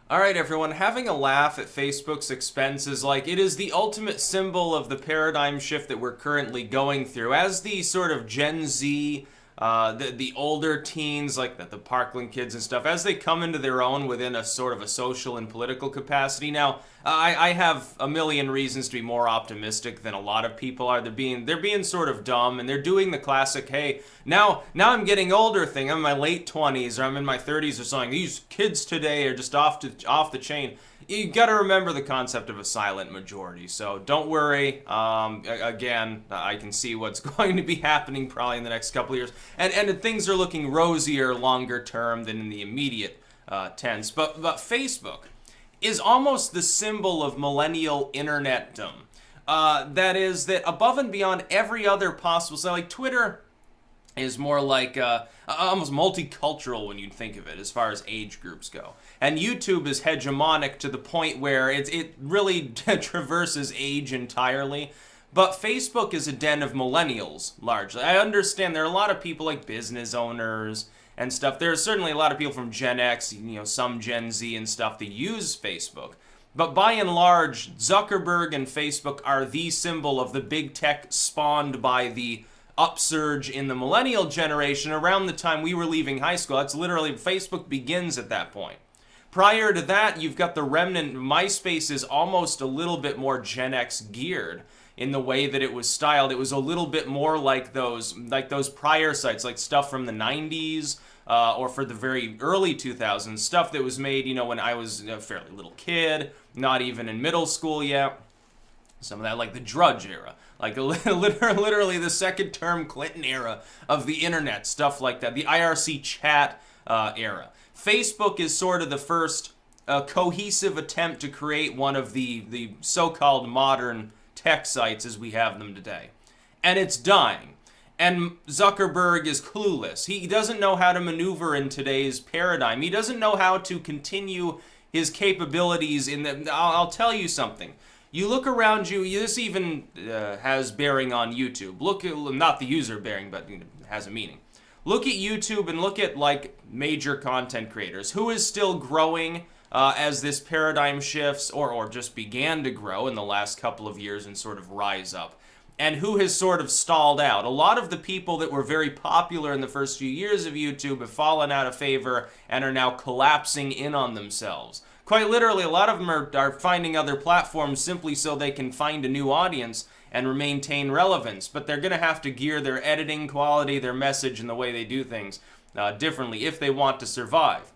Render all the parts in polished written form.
All right, everyone, having a laugh at Facebook's expense is like it is the ultimate symbol of the paradigm shift that we're currently going through. As the sort of Gen Z, the older teens, like the Parkland kids and stuff, as they come into their own within a sort of a social and political capacity. Now, I have a million reasons to be more optimistic than a lot of people are. They're being sort of dumb, and they're doing the classic, hey, now I'm getting older thing. I'm in my late 20s or I'm in my 30s or something. These kids today are just off the chain. You got to remember the concept of a silent majority. So don't worry. Again, I can see what's going to be happening probably in the next couple of years, and things are looking rosier longer term than in the immediate tense. But Facebook is almost the symbol of millennial internetdom. That is that above and beyond every other possible, so like Twitter is more like almost multicultural when you think of it as far as age groups go. And YouTube is hegemonic to the point where it really traverses age entirely. But Facebook is a den of millennials, largely. I understand there are a lot of people like business owners and stuff. There are certainly a lot of people from Gen X, some Gen Z and stuff that use Facebook. But by and large, Zuckerberg and Facebook are the symbol of the big tech spawned by the upsurge in the millennial generation around the time we were leaving high school. That's literally, Facebook begins at that point. Prior to that, you've got the remnant. MySpace is almost a little bit more Gen X geared in the way that it was styled. It was a little bit more like those prior sites, like stuff from the 90s or for the very early 2000s, stuff that was made, when I was a fairly little kid, not even in middle school yet. Some of that, like the Drudge era, like literally the second term Clinton era of the internet, stuff like that, the IRC chat era. Facebook is sort of the first cohesive attempt to create one of the so-called modern tech sites as we have them today. And it's dying. And Zuckerberg is clueless. He doesn't know how to maneuver in today's paradigm. He doesn't know how to continue his capabilities in the... I'll tell you something. You look around you, this even has bearing on YouTube. Look at, not the user bearing, but it has a meaning. Look at YouTube and look at like major content creators. Who is still growing as this paradigm shifts or just began to grow in the last couple of years and sort of rise up? And who has sort of stalled out? A lot of the people that were very popular in the first few years of YouTube have fallen out of favor and are now collapsing in on themselves. Quite literally, a lot of them are finding other platforms simply so they can find a new audience and maintain relevance. But they're going to have to gear their editing quality, their message, and the way they do things differently if they want to survive.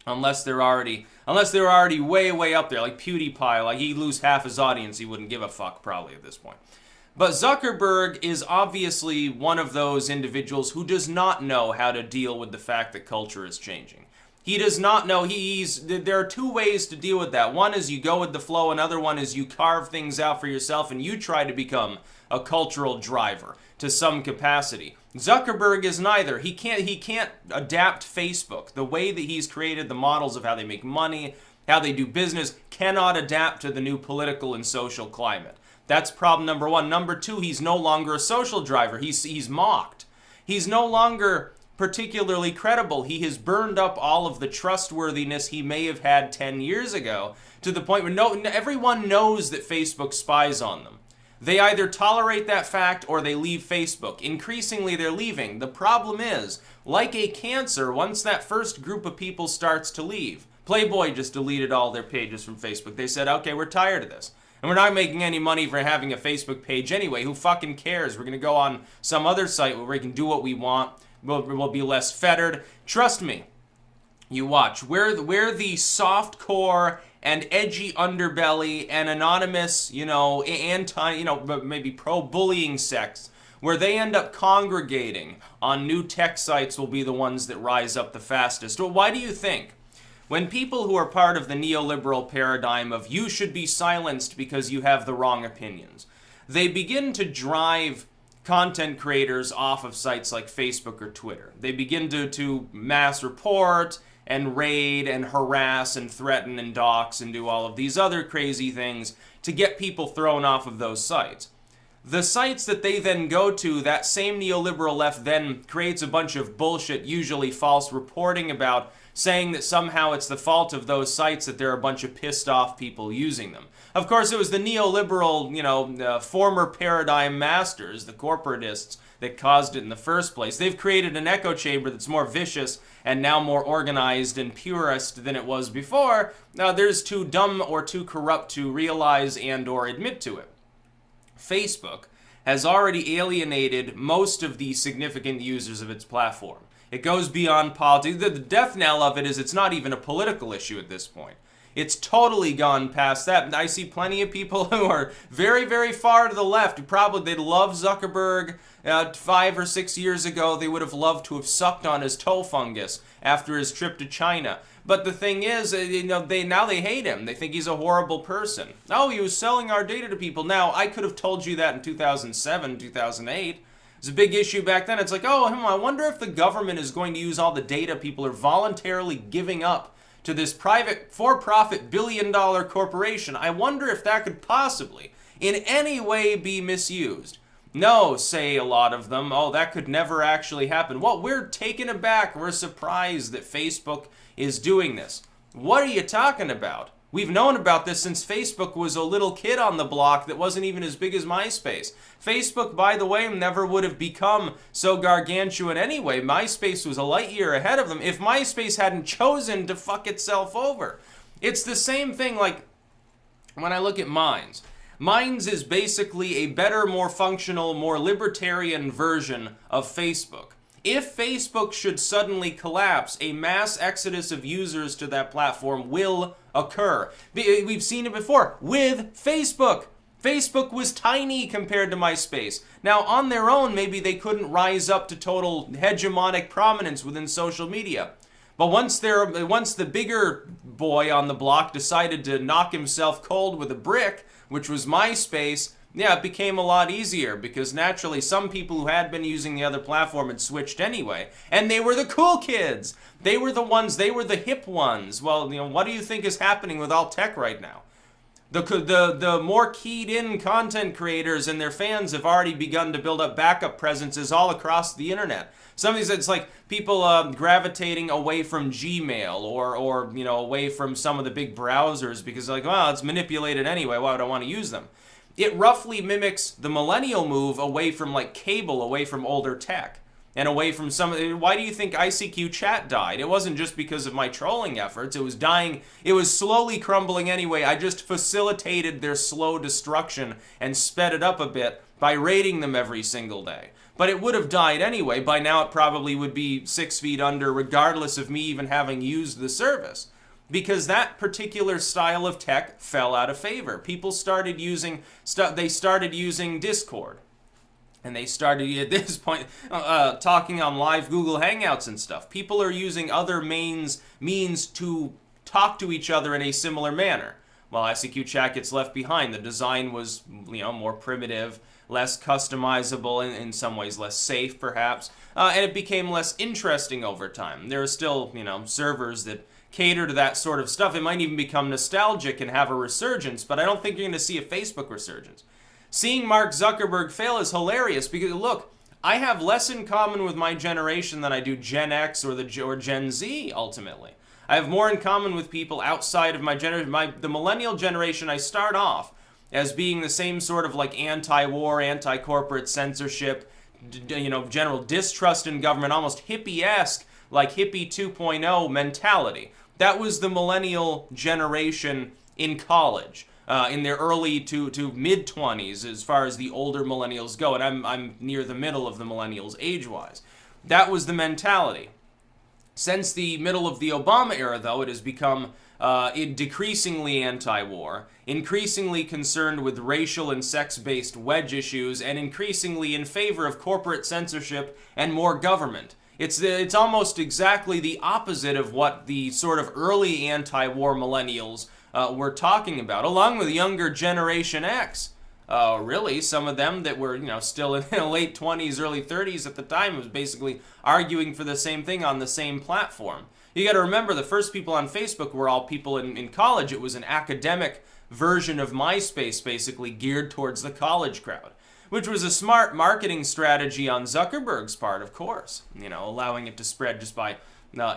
Unless they're already way up there, like PewDiePie. Like he'd lose half his audience, he wouldn't give a fuck probably at this point. But Zuckerberg is obviously one of those individuals who does not know how to deal with the fact that culture is changing. He does not know. There are two ways to deal with that. One is you go with the flow. Another one is you carve things out for yourself and you try to become a cultural driver to some capacity. Zuckerberg is neither. He can't adapt Facebook. The way that he's created the models of how they make money, how they do business, cannot adapt to the new political and social climate. That's problem number one. Number two, he's no longer a social driver. He's mocked. He's no longer particularly credible. He has burned up all of the trustworthiness he may have had 10 years ago to the point where everyone knows that Facebook spies on them. They either tolerate that fact or they leave Facebook. Increasingly, they're leaving. The problem is, like a cancer, once that first group of people starts to leave, Playboy just deleted all their pages from Facebook. They said, okay, we're tired of this. And we're not making any money for having a Facebook page anyway. Who fucking cares? We're going to go on some other site where we can do what we want. We'll be less fettered. Trust me. You watch. Where the soft core and edgy underbelly and anonymous, maybe pro-bullying sects, where they end up congregating on new tech sites will be the ones that rise up the fastest. Well, why do you think? When people who are part of the neoliberal paradigm of you should be silenced because you have the wrong opinions, they begin to drive content creators off of sites like Facebook or Twitter. They begin to mass report and raid and harass and threaten and dox and do all of these other crazy things to get people thrown off of those sites. The sites that they then go to, that same neoliberal left then creates a bunch of bullshit, usually false reporting about saying that somehow it's the fault of those sites that there are a bunch of pissed off people using them. Of course, it was the neoliberal, former paradigm masters, the corporatists, that caused it in the first place. They've created an echo chamber that's more vicious and now more organized and purist than it was before. Now, there's too dumb or too corrupt to realize and or admit to it. Facebook has already alienated most of the significant users of its platform. It goes beyond politics. The death knell of it is it's not even a political issue at this point. It's totally gone past that. I see plenty of people who are very, very far to the left who they'd love Zuckerberg 5 or 6 years ago. They would have loved to have sucked on his toe fungus after his trip to China. But the thing is, now they hate him. They think he's a horrible person. Oh, he was selling our data to people. Now, I could have told you that in 2007, 2008. It was a big issue back then. It's like, I wonder if the government is going to use all the data people are voluntarily giving up to this private for-profit billion-dollar corporation. I wonder if that could possibly, in any way, be misused. No, say a lot of them. Oh, that could never actually happen. Well, we're taken aback. We're surprised that Facebook is doing this. What are you talking about? We've known about this since Facebook was a little kid on the block that wasn't even as big as MySpace. Facebook, by the way, never would have become so gargantuan anyway. MySpace was a light year ahead of them if MySpace hadn't chosen to fuck itself over. It's the same thing like when I look at Minds. Minds is basically a better, more functional, more libertarian version of Facebook. If Facebook should suddenly collapse, a mass exodus of users to that platform will occur. We've seen it before with Facebook. Facebook was tiny compared to MySpace. Now, on their own, maybe they couldn't rise up to total hegemonic prominence within social media. But once the bigger boy on the block decided to knock himself cold with a brick, which was MySpace, it became a lot easier because naturally some people who had been using the other platform had switched anyway. And they were the cool kids. They were the hip ones. Well, what do you think is happening with all tech right now? The more keyed in content creators and their fans have already begun to build up backup presences all across the internet. Some of these, it's like people gravitating away from Gmail or away from some of the big browsers because it's manipulated anyway. Why would I want to use them? It roughly mimics the millennial move away from cable, away from older tech, and away from why do you think ICQ chat died? It wasn't just because of my trolling efforts. It was dying. It was slowly crumbling anyway. I just facilitated their slow destruction and sped it up a bit by rating them every single day. But it would have died anyway. By now it probably would be 6 feet under, regardless of me even having used the service. Because that particular style of tech fell out of favor. People started using Discord. And they started, at this point, talking on live Google Hangouts and stuff. People are using other means to talk to each other in a similar manner. While ICQ chat gets left behind. The design was, more primitive, less customizable, in some ways less safe, perhaps. And it became less interesting over time. There are still, servers that cater to that sort of stuff. It might even become nostalgic and have a resurgence, but I don't think you're going to see a Facebook resurgence. Seeing Mark Zuckerberg fail is hilarious because, look, I have less in common with my generation than I do Gen X or Gen Z, ultimately. I have more in common with people outside of my generation. The millennial generation, I start off as being the same sort of anti-war, anti-corporate censorship, general distrust in government, almost hippie-esque, hippie 2.0 mentality. That was the millennial generation in college, in their early to mid-20s as far as the older millennials go, and I'm near the middle of the millennials age-wise. That was the mentality. Since the middle of the Obama era, though, it has become decreasingly anti-war, increasingly concerned with racial and sex-based wedge issues, and increasingly in favor of corporate censorship and more government. It's almost exactly the opposite of what the sort of early anti-war millennials were talking about, along with younger Generation X. Really, some of them that were, still in their late 20s, early 30s at the time was basically arguing for the same thing on the same platform. You got to remember, the first people on Facebook were all people in college. It was an academic version of MySpace, basically geared towards the college crowd, which was a smart marketing strategy on Zuckerberg's part, of course, allowing it to spread just by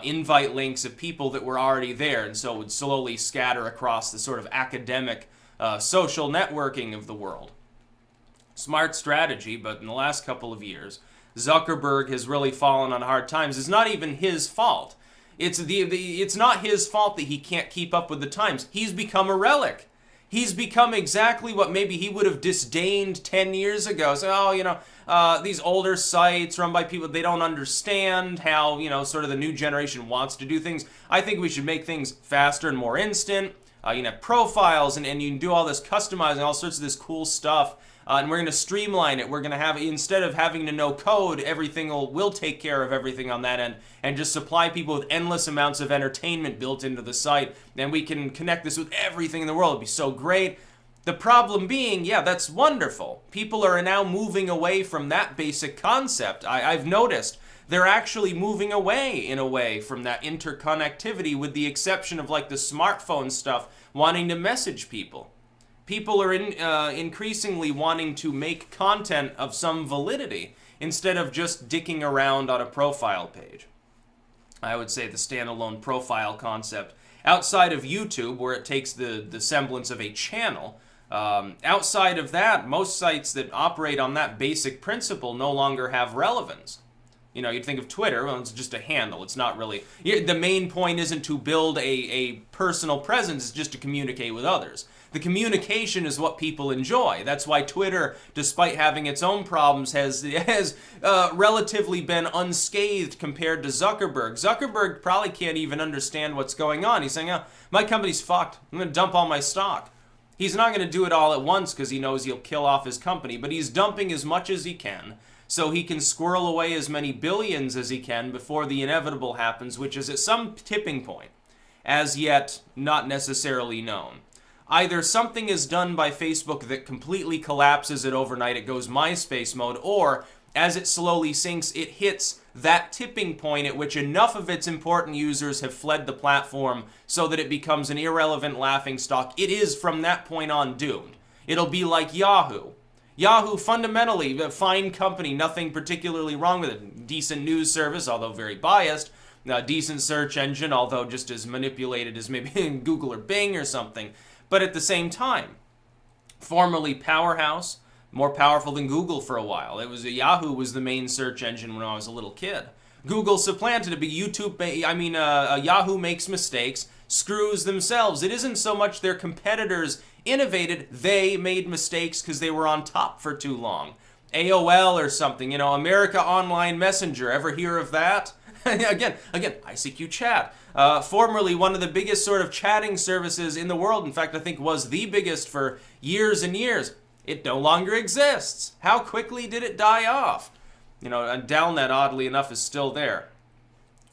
invite links of people that were already there, and so it would slowly scatter across the sort of academic social networking of the world. Smart strategy, but in the last couple of years, Zuckerberg has really fallen on hard times. It's not even his fault. It's not his fault that he can't keep up with the times. He's become a relic. He's become exactly what maybe he would have disdained 10 years ago. So, these older sites run by people, they don't understand how, sort of the new generation wants to do things. I think we should make things faster and more instant. You can have profiles, and you can do all this customizing, all sorts of this cool stuff. And we're going to streamline it. We're going to have, instead of having to know code, everything will take care of everything on that end and just supply people with endless amounts of entertainment built into the site. And we can connect this with everything in the world. It'd be so great. The problem being, yeah, that's wonderful. People are now moving away from that basic concept. I've noticed they're actually moving away, in a way, from that interconnectivity, with the exception of like the smartphone stuff, wanting to message people. People are increasingly wanting to make content of some validity instead of just dicking around on a profile page. I would say the standalone profile concept, outside of YouTube, where it takes the semblance of a channel, outside of that, most sites that operate on that basic principle no longer have relevance. You'd think of Twitter, well, it's just a handle. It's not really... The main point isn't to build a personal presence, it's just to communicate with others. The communication is what people enjoy. That's why Twitter, despite having its own problems, has relatively been unscathed compared to Zuckerberg. Zuckerberg probably can't even understand what's going on. He's saying, my company's fucked. I'm going to dump all my stock. He's not going to do it all at once because he knows he'll kill off his company, but he's dumping as much as he can so he can squirrel away as many billions as he can before the inevitable happens, which is at some tipping point, as yet not necessarily known. Either something is done by Facebook that completely collapses it overnight, it goes MySpace mode, or as it slowly sinks, it hits that tipping point at which enough of its important users have fled the platform so that it becomes an irrelevant laughingstock. It is from that point on doomed. It'll be like Yahoo. Yahoo, fundamentally, a fine company, nothing particularly wrong with it. Decent news service, although very biased. Decent search engine, although just as manipulated as maybe Google or Bing or something. But at the same time, formerly powerhouse, more powerful than Google for a while. Yahoo was the main search engine when I was a little kid. Google supplanted it, but Yahoo makes mistakes, screws themselves. It isn't so much their competitors innovated, they made mistakes because they were on top for too long. AOL or something, America Online Messenger, ever hear of that? Again, ICQ chat. Formerly one of the biggest sort of chatting services in the world. In fact, I think was the biggest for years and years. It no longer exists. How quickly did it die off? And Dalnet, oddly enough, is still there.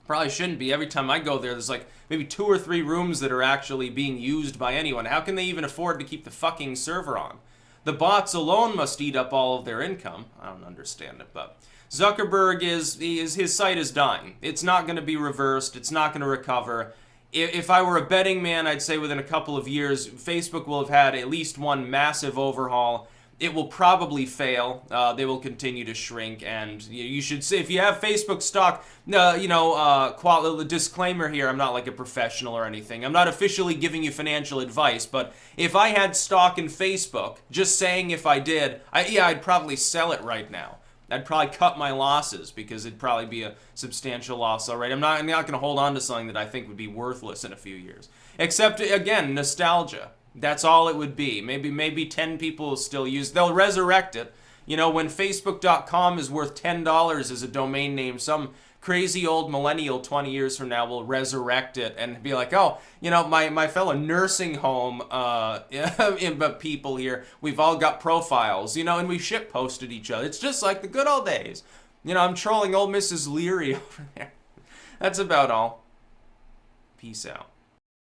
Probably shouldn't be. Every time I go there, there's like maybe 2 or 3 rooms that are actually being used by anyone. How can they even afford to keep the fucking server on? The bots alone must eat up all of their income. I don't understand it, but Zuckerberg his site is dying. It's not going to be reversed. It's not going to recover. If I were a betting man, I'd say within a couple of years, Facebook will have had at least one massive overhaul. It will probably fail. They will continue to shrink, and you should say, if you have Facebook stock, disclaimer here, I'm not like a professional or anything. I'm not officially giving you financial advice, but if I had stock in Facebook, just saying if I did, I'd probably sell it right now. I'd probably cut my losses because it'd probably be a substantial loss already. I'm not going to hold on to something that I think would be worthless in a few years. Except, again, nostalgia. That's all it would be. Maybe 10 people will still use. They'll resurrect it. When Facebook.com is worth $10 as a domain name, some crazy old millennial 20 years from now will resurrect it and be like, my fellow nursing home people here, we've all got profiles, and we shit posted each other. It's just like the good old days. I'm trolling old Mrs. Leary over there. That's about all. Peace out.